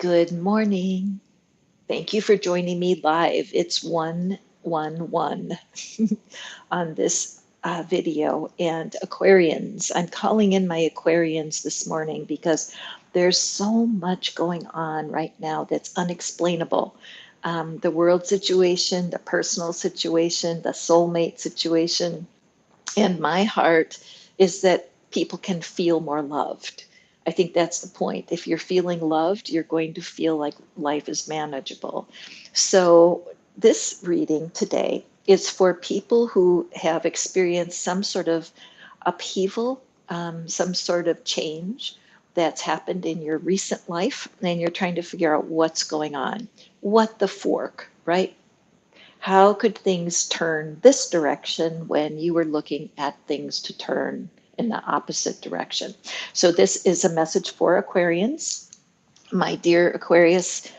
Good morning. Thank you for joining me live. It's 111 on this video. And Aquarians, I'm calling in my Aquarians this morning because there's so much going on right now that's unexplainable. The world situation, the personal situation, the soulmate situation, and my heart is that people can feel more loved. I think that's the point. If you're feeling loved, you're going to feel like life is manageable. So, this reading today is for people who have experienced some sort of upheaval, some sort of change that's happened in your recent life, and you're trying to figure out what's going on. What the fork, right? How could things turn this direction when you were looking at things to turn in the opposite direction? So, this is a message for Aquarians, my dear Aquarius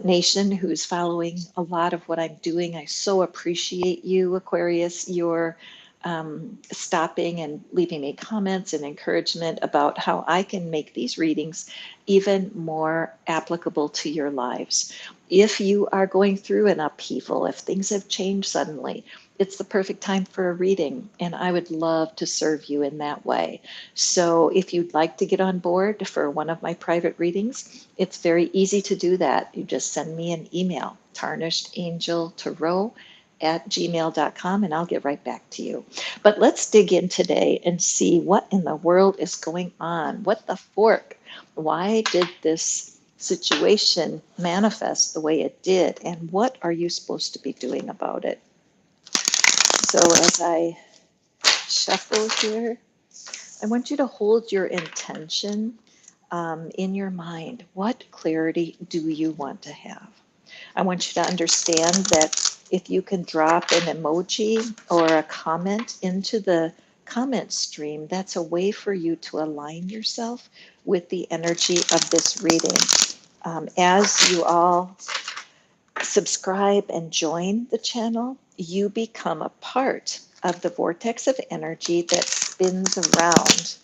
nation who's following a lot of what I'm doing. I so appreciate you, Aquarius, your stopping and leaving me comments and encouragement about how I can make these readings even more applicable to your lives. If you are going through an upheaval, if things have changed suddenly, it's the perfect time for a reading, and I would love to serve you in that way. So, if you'd like to get on board for one of my private readings, it's very easy to do that. You just send me an email, tarnishedangeltarot@gmail.com, and I'll get right back to you. But let's dig in today and see what in the world is going on. What the fork? Why did this situation manifest the way it did? And what are you supposed to be doing about it? So, as I shuffle here, I want you to hold your intention in your mind. What clarity do you want to have? I want you to understand that if you can drop an emoji or a comment into the comment stream, that's a way for you to align yourself with the energy of this reading. As you all subscribe and join the channel, you become a part of the vortex of energy that spins around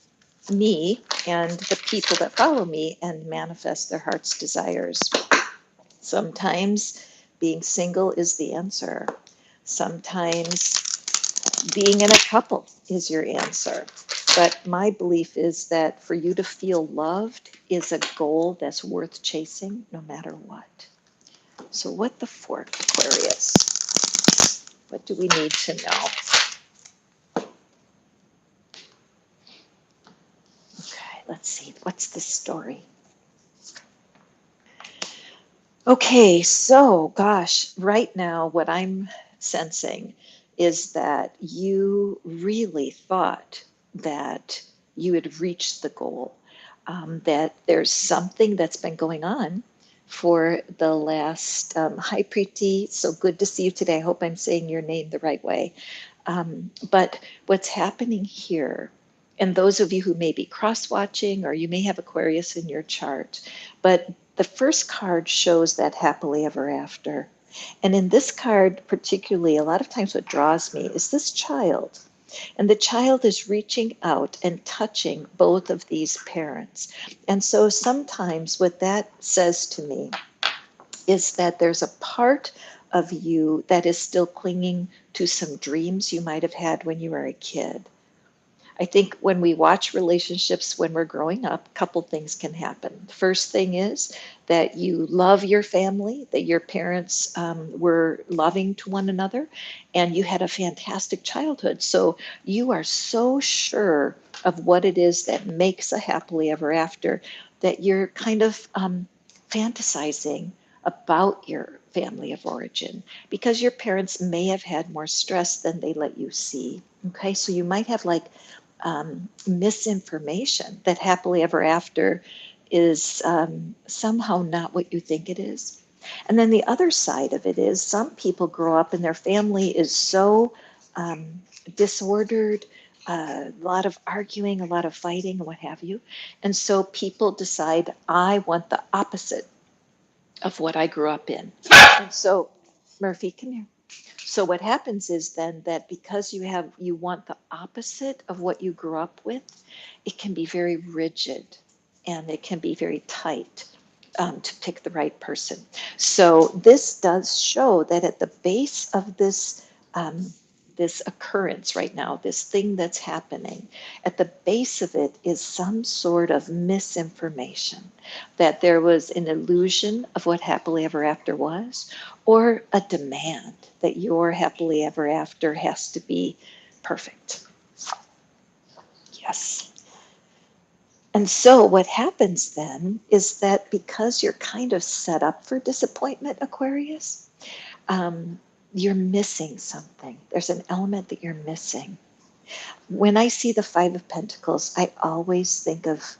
me and the people that follow me and manifest their heart's desires. Sometimes being single is the answer. Sometimes being in a couple is your answer. But my belief is that for you to feel loved is a goal that's worth chasing no matter what. So, what the fork, Aquarius? What do we need to know? Okay, let's see. What's the story? Okay, so gosh, right now, what I'm sensing is that you really thought that you had reached the goal, that there's something that's been going on for the last, hi Preeti, so good to see you today. I hope I'm saying your name the right way. But what's happening here, and those of you who may be cross-watching or you may have Aquarius in your chart, but the first card shows that happily ever after. And in this card, particularly, a lot of times what draws me is this child. And the child is reaching out and touching both of these parents. And so sometimes what that says to me is that there's a part of you that is still clinging to some dreams you might have had when you were a kid. I think when we watch relationships when we're growing up, a couple things can happen. The first thing is that you love your family, that your parents were loving to one another, and you had a fantastic childhood. So you are so sure of what it is that makes a happily ever after that you're kind of fantasizing about your family of origin because your parents may have had more stress than they let you see. Okay, so you might have like misinformation that happily ever after is somehow not what you think it is. And then the other side of it is some people grow up and their family is so um, disordered, a lot of arguing, a lot of fighting, and what have you. And so people decide, I want the opposite of what I grew up in. And so, Murphy, come here. So what happens is then that because you want the opposite of what you grew up with, it can be very rigid and it can be very tight. to pick the right person. So this does show that at the base of this occurrence right now, this thing that's happening, at the base of it is some sort of misinformation, that there was an illusion of what happily ever after was, or a demand that your happily ever after has to be perfect. Yes. And so what happens then is that because you're kind of set up for disappointment, Aquarius, um, you're missing something. There's an element that you're missing. When I see the Five of Pentacles, I always think of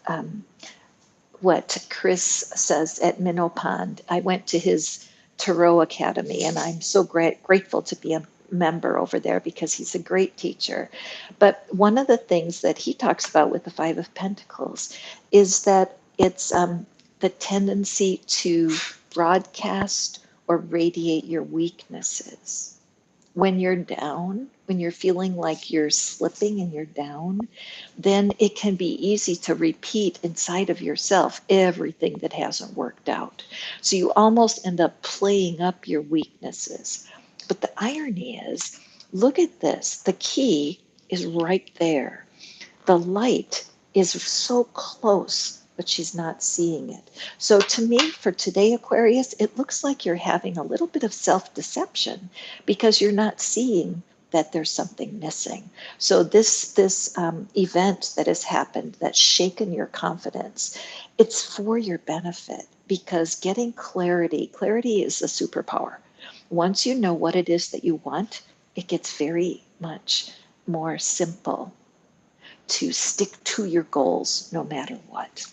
what Chris says at Minnow Pond. I went to his Tarot Academy, and I'm so grateful to be a member over there because he's a great teacher. But one of the things that he talks about with the Five of Pentacles is that it's the tendency to broadcast or radiate your weaknesses. When you're down, when you're feeling like you're slipping and you're down, then it can be easy to repeat inside of yourself everything that hasn't worked out. So you almost end up playing up your weaknesses. But the irony is, look at this. The key is right there. The light is so close, but she's not seeing it. So to me, for today, Aquarius, it looks like you're having a little bit of self-deception because you're not seeing that there's something missing. So this event that has happened that's shaken your confidence, it's for your benefit because getting clarity is a superpower. Once you know what it is that you want, it gets very much more simple to stick to your goals no matter what.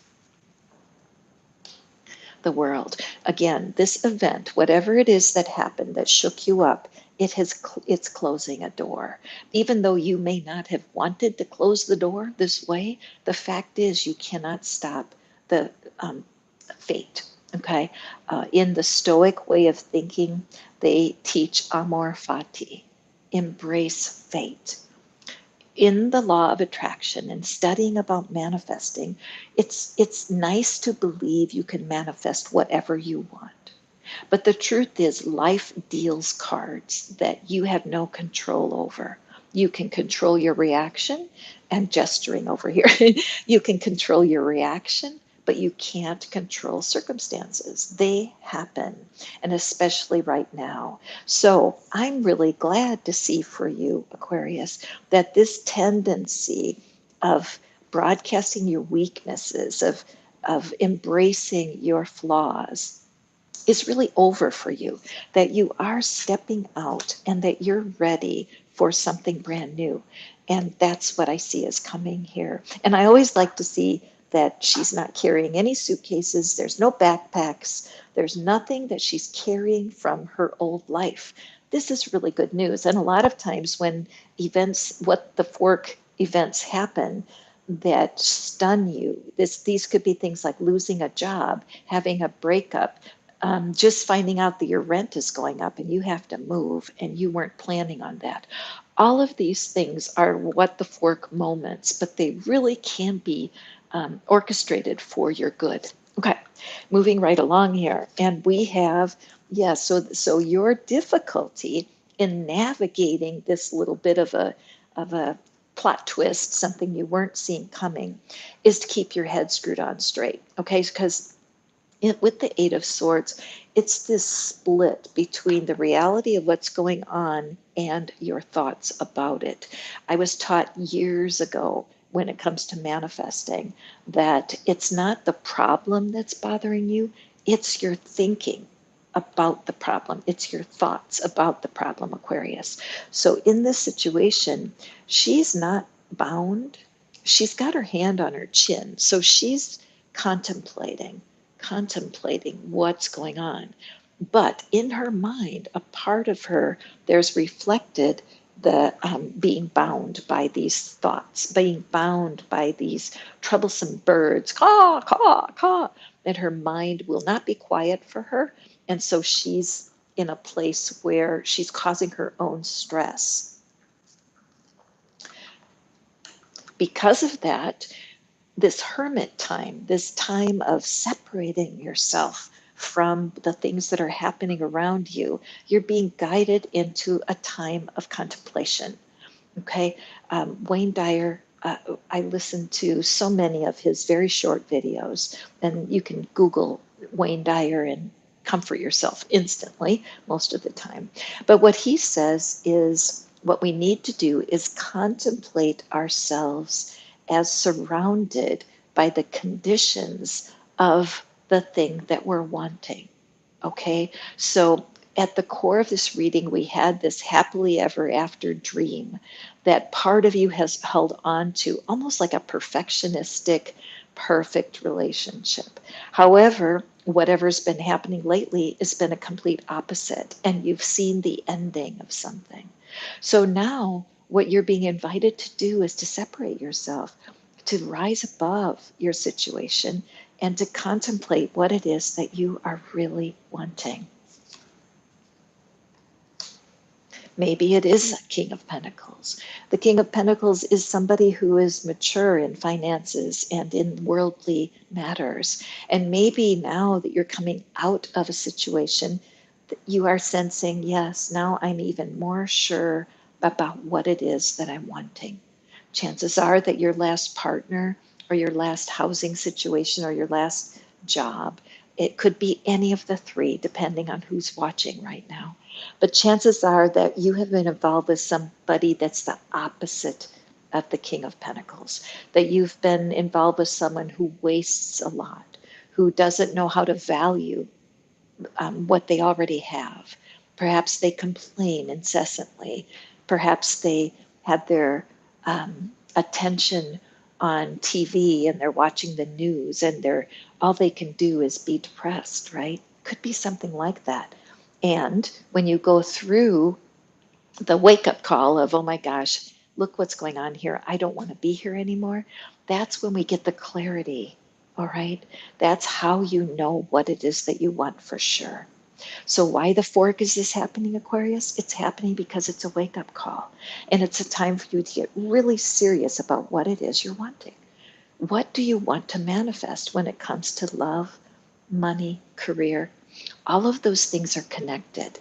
The world. Again, this event, whatever it is that happened that shook you up, it's closing a door. Even though you may not have wanted to close the door this way, the fact is you cannot stop the fate. Okay, in the Stoic way of thinking, they teach amor fati, embrace fate. In the law of attraction and studying about manifesting, it's nice to believe you can manifest whatever you want. But the truth is, life deals cards that you have no control over. You can control your reaction, and gesturing over here, you can control your reaction, but you can't control circumstances. They happen, and especially right now. So I'm really glad to see for you, Aquarius, that this tendency of broadcasting your weaknesses, of embracing your flaws, is really over for you, that you are stepping out and that you're ready for something brand new. And that's what I see is coming here. And I always like to see that she's not carrying any suitcases, there's no backpacks, there's nothing that she's carrying from her old life. This is really good news. And a lot of times when events, what the fork events happen, that stun you. These could be things like losing a job, having a breakup, just finding out that your rent is going up and you have to move and you weren't planning on that. All of these things are what the fork moments, but they really can be orchestrated for your good. Okay, moving right along here. And we have, yeah, so your difficulty in navigating this little bit of a plot twist, something you weren't seeing coming, is to keep your head screwed on straight. Okay, because with the Eight of Swords, it's this split between the reality of what's going on and your thoughts about it. I was taught years ago when it comes to manifesting that it's not the problem that's bothering you, it's your thinking about the problem. It's your thoughts about the problem, Aquarius. So in this situation, she's not bound. She's got her hand on her chin. So she's contemplating what's going on. But in her mind, a part of her, there's reflected the being bound by these thoughts, being bound by these troublesome birds, caw, caw, caw, and her mind will not be quiet for her. And so she's in a place where she's causing her own stress. Because of that, this hermit time, this time of separating yourself from the things that are happening around you, you're being guided into a time of contemplation. Okay. Wayne Dyer, I listened to so many of his very short videos, and you can Google Wayne Dyer and comfort yourself instantly most of the time. But what he says is what we need to do is contemplate ourselves as surrounded by the conditions of the thing that we're wanting. Okay, so at the core of this reading, we had this happily ever after dream that part of you has held on to, almost like a perfectionistic, perfect relationship. However, whatever's been happening lately has been a complete opposite, and you've seen the ending of something. So now, what you're being invited to do is to separate yourself, to rise above your situation, and to contemplate what it is that you are really wanting. Maybe it is a King of Pentacles. The King of Pentacles is somebody who is mature in finances and in worldly matters. And maybe now that you're coming out of a situation, that you are sensing, yes, now I'm even more sure about what it is that I'm wanting. Chances are that your last partner or your last housing situation or your last job, it could be any of the three, depending on who's watching right now. But chances are that you have been involved with somebody that's the opposite of the King of Pentacles, that you've been involved with someone who wastes a lot, who doesn't know how to value what they already have. Perhaps they complain incessantly. Perhaps they had their attention on TV and they're watching the news and they're all they can do is be depressed, right? Could be something like that. And when you go through the wake up call of, oh my gosh, look what's going on here. I don't want to be here anymore. That's when we get the clarity. All right. That's how you know what it is that you want for sure. So, why the fork is this happening, Aquarius? It's happening because it's a wake up call. And it's a time for you to get really serious about what it is you're wanting. What do you want to manifest when it comes to love, money, career? All of those things are connected.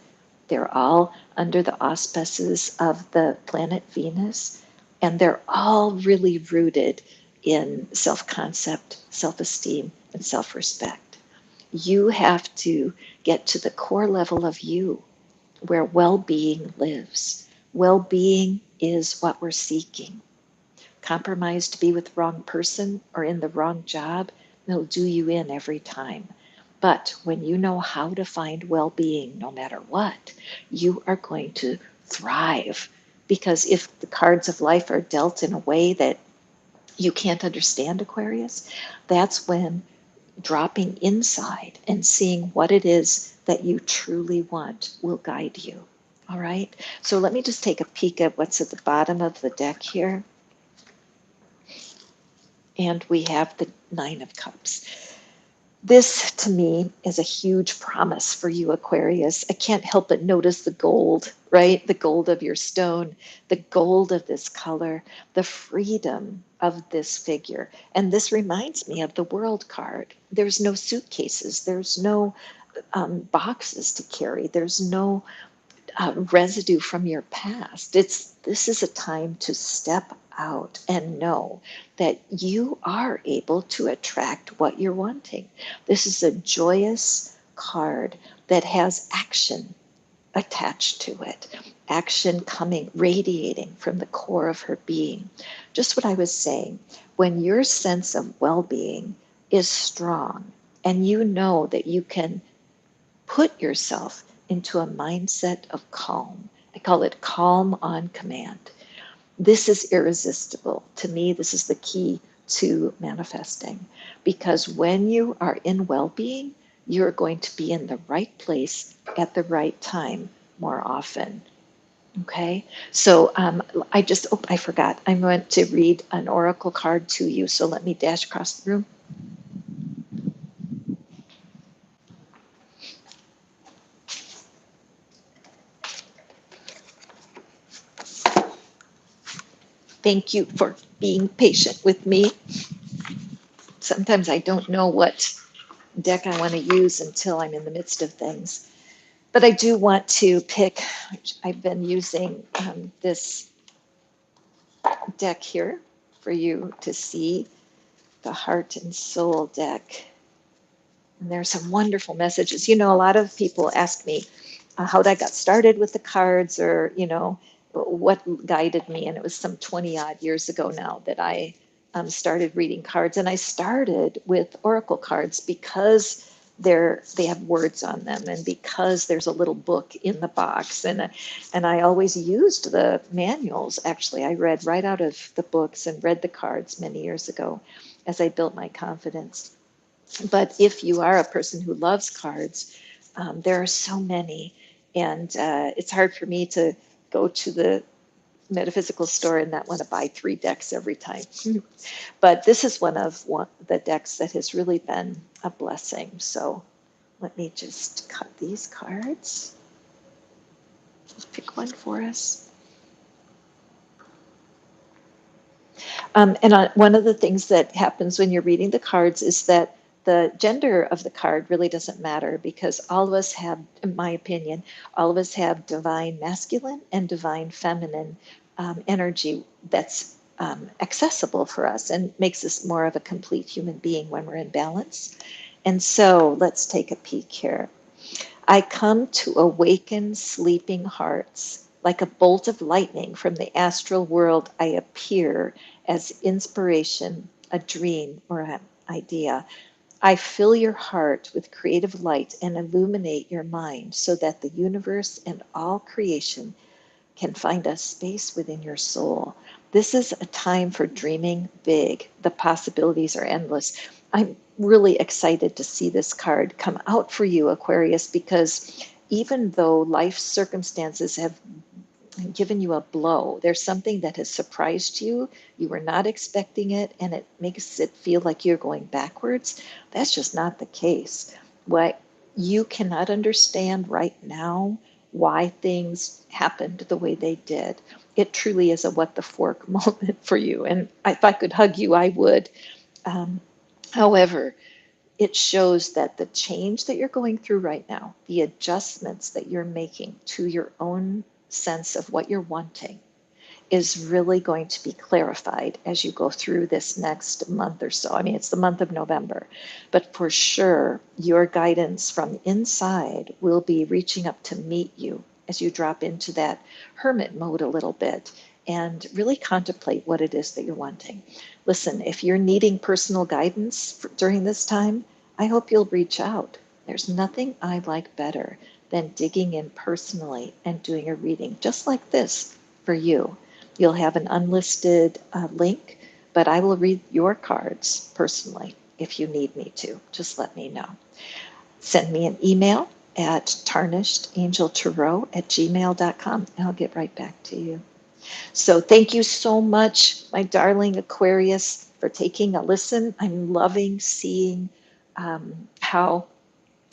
They're all under the auspices of the planet Venus, and they're all really rooted in self concept, self esteem, and self respect. You have to get to the core level of you where well being lives. Well being is what we're seeking. Compromise to be with the wrong person or in the wrong job, they'll do you in every time. But when you know how to find well being, no matter what, you are going to thrive. Because if the cards of life are dealt in a way that you can't understand, Aquarius, that's when dropping inside and seeing what it is that you truly want will guide you. All right. So let me just take a peek at what's at the bottom of the deck here. And we have the Nine of Cups. This, to me, is a huge promise for you, Aquarius. I can't help but notice the gold, right? The gold of your stone, the gold of this color, the freedom of this figure. And this reminds me of the World card. There's no suitcases, there's no boxes to carry, there's no residue from your past. This is a time to step out and know that you are able to attract what you're wanting. This is a joyous card that has action attached to it. Action coming, radiating from the core of her being. Just what I was saying, when your sense of well-being is strong and you know that you can put yourself into a mindset of calm. I call it calm on command. This is irresistible. To me, this is the key to manifesting because when you are in well being, you're going to be in the right place at the right time more often. Okay, so I forgot. I'm going to read an oracle card to you. So let me dash across the room. Thank you for being patient with me. sometimes I don't know what deck I want to use until I'm in the midst of things. But I do want to pick, I've been using this deck here for you to see, the Heart and Soul deck. And there's some wonderful messages. You know, a lot of people ask me how I got started with the cards, or, you know, what guided me. And it was some 20 odd years ago now that I started reading cards. And I started with oracle cards because they have words on them, and because there's a little book in the box, and I always used the manuals. Actually, I read right out of the books and read the cards many years ago as I built my confidence. But if you are a person who loves cards, there are so many, and it's hard for me to go to the metaphysical store and not want to buy 3 decks every time. But this is one the decks that has really been a blessing. So let me just cut these cards. Just pick one for us. And one of the things that happens when you're reading the cards is that the gender of the card really doesn't matter, because all of us have, in my opinion, all of us have divine masculine and divine feminine energy that's accessible for us and makes us more of a complete human being when we're in balance. And so let's take a peek here. I come to awaken sleeping hearts. Like a bolt of lightning from the astral world, I appear as inspiration, a dream, or an idea. I fill your heart with creative light and illuminate your mind so that the universe and all creation can find a space within your soul. This is a time for dreaming big. The possibilities are endless. I'm really excited to see this card come out for you, Aquarius, because even though life circumstances have given you a blow, there's something that has surprised you. You were not expecting it, and it makes it feel like you're going backwards. That's just not the case. What you cannot understand right now, why things happened the way they did. It truly is a what the fork moment for you. And if I could hug you, I would. Um, However, it shows that the change that you're going through right now, the adjustments that you're making to your own sense of what you're wanting, is really going to be clarified as you go through this next month or so. I mean, it's the month of November, but for sure, your guidance from inside will be reaching up to meet you as you drop into that hermit mode a little bit and really contemplate what it is that you're wanting. Listen, if you're needing personal guidance during this time, I hope you'll reach out. There's nothing I like better than digging in personally and doing a reading just like this for you. You'll have an unlisted link, but I will read your cards personally if you need me to. Just let me know. Send me an email at tarnishedangeltarot@gmail.com, and I'll get right back to you. So thank you so much, my darling Aquarius, for taking a listen. I'm loving seeing how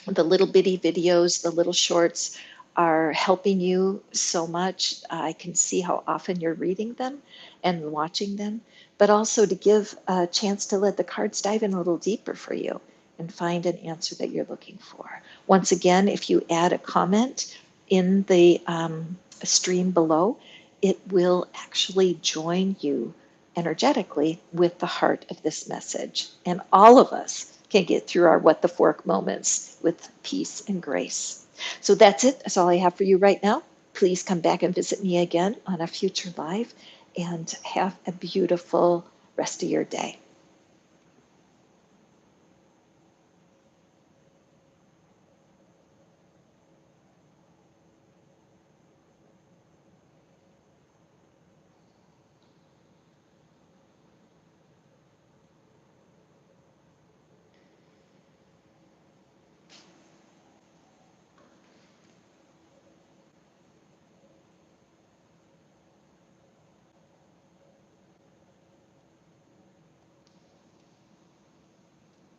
the little bitty videos, the little shorts, are helping you so much. I can see how often you're reading them and watching them, but also to give a chance to let the cards dive in a little deeper for you and find an answer that you're looking for. Once again, if you add a comment in the stream below, it will actually join you energetically with the heart of this message. And all of us can get through our what the fork moments with peace and grace. So that's it. That's all I have for you right now. Please come back and visit me again on a future live, and have a beautiful rest of your day.